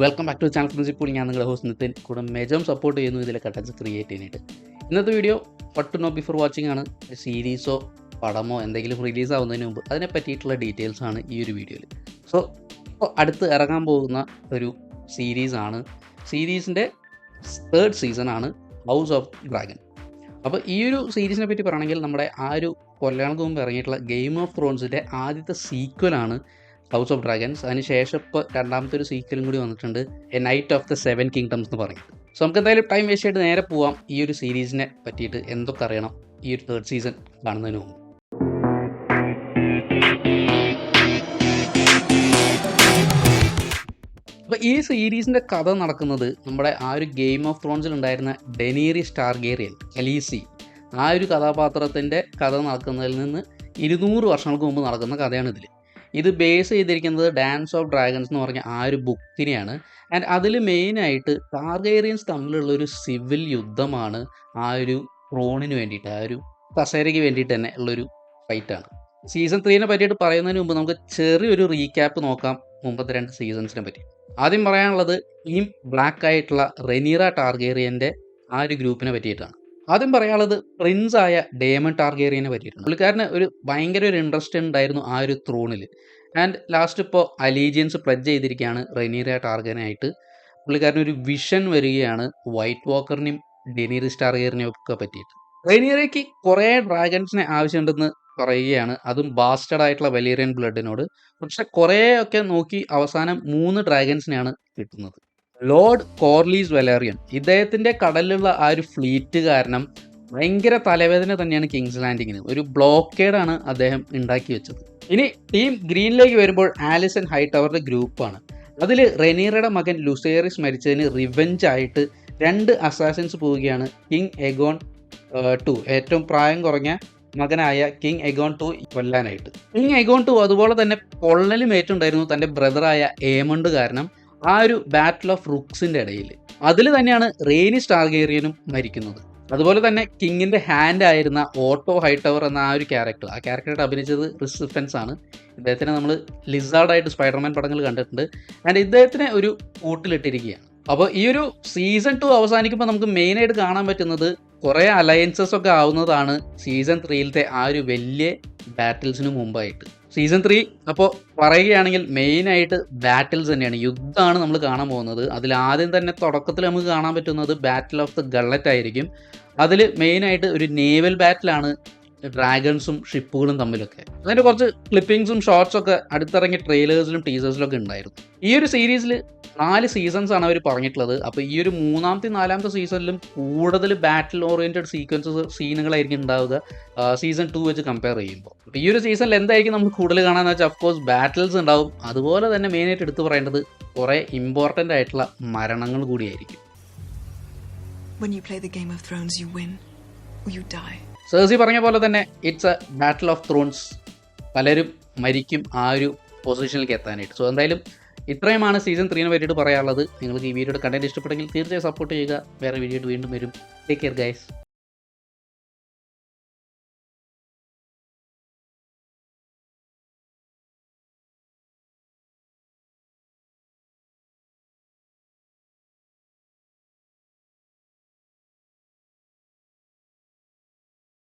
Welcome back to channel principle. ഞാൻ നിങ്ങളുടെ host Nitin. കൂടെ മെജം സപ്പോർട്ട് ചെയ്യുന്നു ഇതിലെ കട്ടൻസ് ക്രിയേറ്റ് ചെയ്യാനായിട്ട്. ഇന്നത്തെ video what to know before watching ആണ്. സീരീസോ പടമോ എന്തെങ്കിലും റിലീസ് ആവുന്നതിന് മുമ്പ് അതിനെ പറ്റിയിട്ടുള്ള ഡീറ്റെയിൽസ് ആണ് ഈ ഒരു വീഡിയോയിൽ. സോ അടുത്ത് ഇറങ്ങാൻ പോകുന്ന ഒരു സീരീസാണ്. സീരീസിൻ്റെ 3rd സീസണാണ് ഹൗസ് ഓഫ് ഡ്രാഗൺ. അപ്പോൾ ഈ ഒരു സീരീസിനെ പറ്റി പറയണമെങ്കിൽ നമ്മുടെ ആ ഒരു കൊല്ലങ്ങൾക്ക് മുമ്പ് ഇറങ്ങിയിട്ടുള്ള ഗെയിം ഓഫ് ത്രോൺസിൻ്റെ ആദ്യത്തെ സീക്വലാണ് ഹൗസ് ഓഫ് ഡ്രാഗൺസ്. അതിനുശേഷം ഇപ്പോൾ രണ്ടാമത്തെ ഒരു സീക്വലും കൂടി വന്നിട്ടുണ്ട്, A knight of the 7 kingdoms എന്ന് പറഞ്ഞിട്ട്. സോ നമുക്ക് എന്തായാലും ടൈം വേസ്റ്റ് ആയിട്ട് നേരെ പോവാം ഈ ഒരു സീരീസിനെ പറ്റിയിട്ട് എന്തൊക്കെ അറിയണം ഈ ഒരു 3rd സീസൺ കാണുന്നതിന് മുമ്പ്. അപ്പോൾ ഈ സീരീസിൻ്റെ കഥ നടക്കുന്നത് നമ്മുടെ ആ ഒരു ഗെയിം ഓഫ് ത്രോൺസിൽ ഉണ്ടായിരുന്ന ഡെനീറിസ് ടാർഗേറിയൻ ഖലീസി, ആ ഒരു കഥാപാത്രത്തിൻ്റെ കഥ നടക്കുന്നതിൽ നിന്ന് 200 വർഷങ്ങൾക്ക് മുമ്പ് നടക്കുന്ന കഥയാണ് ഇതിൽ. ഇത് ബേസ് ചെയ്തിരിക്കുന്നത് ഡാൻസ് ഓഫ് ഡ്രാഗൺസ് എന്ന് പറഞ്ഞ ആ ഒരു ബുക്കിനെയാണ്. ആൻഡ് അതിൽ മെയിനായിട്ട് ടാർഗേറിയൻസ് തമ്മിലുള്ളൊരു സിവിൽ യുദ്ധമാണ്. ആ ഒരു ത്രോണിന് വേണ്ടിയിട്ട്, ആ ഒരു കസേരയ്ക്ക് വേണ്ടിയിട്ട് തന്നെ ഉള്ളൊരു ഫൈറ്റാണ്. സീസൺ 3നെ പറ്റിയിട്ട് പറയുന്നതിന് മുമ്പ് നമുക്ക് ചെറിയൊരു റീക്യാപ്പ് നോക്കാം മുമ്പത്തെ 2 സീസൺസിനെ പറ്റി. ആദ്യം പറയാനുള്ളത് ടീം ബ്ലാക്ക് ആയിട്ടുള്ള റെനീറ ടാർഗേറിയൻ്റെ ആ ഒരു ഗ്രൂപ്പിനെ പറ്റിയിട്ടാണ്. ആദ്യം പറയാനുള്ളത് പ്രിൻസ് ആയ ഡേമൺ ടാർഗേറിയനെ പറ്റിയിട്ടുണ്ട്. പുള്ളിക്കാരന് ഒരു ഭയങ്കര ഒരു ഇൻട്രസ്റ്റ് ഉണ്ടായിരുന്നു ആ ഒരു ത്രോണിൽ. ആൻഡ് ലാസ്റ്റ് ഇപ്പോൾ അലീജിയൻസ് പ്ലഡ്ജ് ചെയ്തിരിക്കുകയാണ് റെനീറ ടാർഗേറിയനായിട്ട്. പുള്ളിക്കാരനൊരു വിഷൻ വരികയാണ് വൈറ്റ് വാക്കറിനെയും ഡെനീറിസ് ടാർഗേറിനെയും ഒക്കെ പറ്റിയിട്ട്. റെനീറയ്ക്ക് കുറേ ഡ്രാഗൺസിനെ ആവശ്യമുണ്ടെന്ന് പറയുകയാണ്, അതും ബാസ്റ്റഡ് ആയിട്ടുള്ള വെലീറിയൻ ബ്ലഡിനോട്. പക്ഷെ കുറേയൊക്കെ നോക്കി അവസാനം 3 ഡ്രാഗൺസിനെയാണ് കിട്ടുന്നത്. ലോർഡ് കോർലീസ് വെലേറിയൻ, ഇദ്ദേഹത്തിൻ്റെ കടലിലുള്ള ആ ഒരു ഫ്ലീറ്റ് കാരണം ഭയങ്കര തലവേദന തന്നെയാണ് കിങ്സ് ലാൻഡിങ്ങിന്. ഒരു ബ്ലോക്കേഡാണ് അദ്ദേഹം ഉണ്ടാക്കി വെച്ചത്. ഇനി ടീം ഗ്രീനിലേക്ക് വരുമ്പോൾ ആലിസൺ ഹൈടവറുടെ ഗ്രൂപ്പാണ്. അതിൽ റെനീറയുടെ മകൻ ലുസേറിസ് മരിച്ചതിന് റിവെഞ്ച് ആയിട്ട് 2 അസാസിൻസ് പോവുകയാണ് കിങ് എഗോൺ 2, ഏറ്റവും പ്രായം കുറഞ്ഞ മകനായ കിങ് എഗോൺ 2 കൊല്ലാനായിട്ട്. കിങ് എഗോൺ 2 അതുപോലെ തന്നെ പൊള്ളലും ഏറ്റുണ്ടായിരുന്നു തൻ്റെ ബ്രദറായ ഏമണ്ട് കാരണം ആ ഒരു ബാറ്റിൽ ഓഫ് റുക്സിൻ്റെ ഇടയിൽ. അതിൽ തന്നെയാണ് റെയ്നിസ് ടാർഗേറിയനും മരിക്കുന്നത്. അതുപോലെ തന്നെ കിങ്ങിൻ്റെ ഹാൻഡ് ആയിരുന്ന ഓട്ടോ ഹൈടവർ എന്ന ആ ഒരു ക്യാരക്ടർ, ആ ക്യാരക്ടറായിട്ട് അഭിനയിച്ചത് ക്രിസ് ഇവൻസ് ആണ്. ഇദ്ദേഹത്തിനെ നമ്മൾ ലിസാർഡായിട്ട് സ്പൈഡർമാൻ പടങ്ങൾ കണ്ടിട്ടുണ്ട്. ആൻഡ് ഇദ്ദേഹത്തിനെ ഒരു കൂട്ടിലിട്ടിരിക്കുകയാണ്. അപ്പോൾ ഈ ഒരു സീസൺ 2 അവസാനിക്കുമ്പോൾ നമുക്ക് മെയിനായിട്ട് കാണാൻ പറ്റുന്നത് കുറേ അലയൻസസ് ഒക്കെ ആവുന്നതാണ് സീസൺ 3യിലത്തെ ആ ഒരു വലിയ ബാറ്റിൽസിന് മുമ്പായിട്ട്. സീസൺ 3 അപ്പോൾ പറയുകയാണെങ്കിൽ മെയിനായിട്ട് ബാറ്റിൽസ് തന്നെയാണ്, യുദ്ധമാണ് നമ്മൾ കാണാൻ പോകുന്നത്. അതിൽ ആദ്യം തന്നെ തുടക്കത്തിൽ നമുക്ക് കാണാൻ പറ്റുന്നത് ബാറ്റിൽ ഓഫ് ദ ഗള്ളറ്റ് ആയിരിക്കും. അതിൽ മെയിനായിട്ട് ഒരു നേവൽ ബാറ്റിലാണ് ഡ്രാഗൺസും ഷിപ്പുകളും തമ്മിലൊക്കെ. അതിൻ്റെ കുറച്ച് ക്ലിപ്പിങ്സും ഷോർട്സും ഒക്കെ അടുത്തിറങ്ങിയ ട്രെയിലേഴ്സിലും ടീസേഴ്സിലും ഒക്കെ ഉണ്ടായിരുന്നു. ഈ ഒരു സീരീസിൽ 4 സീസൺസ് ആണ് അവർ പറഞ്ഞിട്ടുള്ളത്. അപ്പോൾ ഈ ഒരു 3ാമത്തെ 4ാമത്തെ സീസണിലും കൂടുതൽ ബാറ്റിൽ ഓറിയൻറ്റഡ് സീനുകളായിരിക്കും ഉണ്ടാവുക സീസൺ 2 വെച്ച് കമ്പയർ ചെയ്യുമ്പോൾ. അപ്പോൾ ഈ ഒരു സീസണിൽ എന്തായിരിക്കും നമുക്ക് കൂടുതൽ കാണാമെന്ന് വെച്ചാൽ അഫ്കോഴ്സ് ബാറ്റിൽസ് ഉണ്ടാവും. അതുപോലെ തന്നെ മെയിനായിട്ട് എടുത്തു പറയേണ്ടത് കുറേ ഇമ്പോർട്ടൻ്റ് ആയിട്ടുള്ള മരണങ്ങൾ കൂടിയായിരിക്കും. സേഴ്സി പറഞ്ഞ പോലെ തന്നെ it's A battle of Thrones. പലരും മരിക്കും ആ ഒരു പൊസിഷനിലേക്ക് എത്താനായിട്ട്. സോ എന്തായാലും ഇത്രയുമാണ് സീസൺ 3നെ പറ്റിയിട്ട് പറയാനുള്ളത്. നിങ്ങൾക്ക് ഈ വീഡിയോയുടെ കണ്ടന്റ് ഇഷ്ടപ്പെട്ടെങ്കിൽ തീർച്ചയായും സപ്പോർട്ട് ചെയ്യുക. വേറെ വീഡിയോ വീണ്ടും വരും. Take care guys.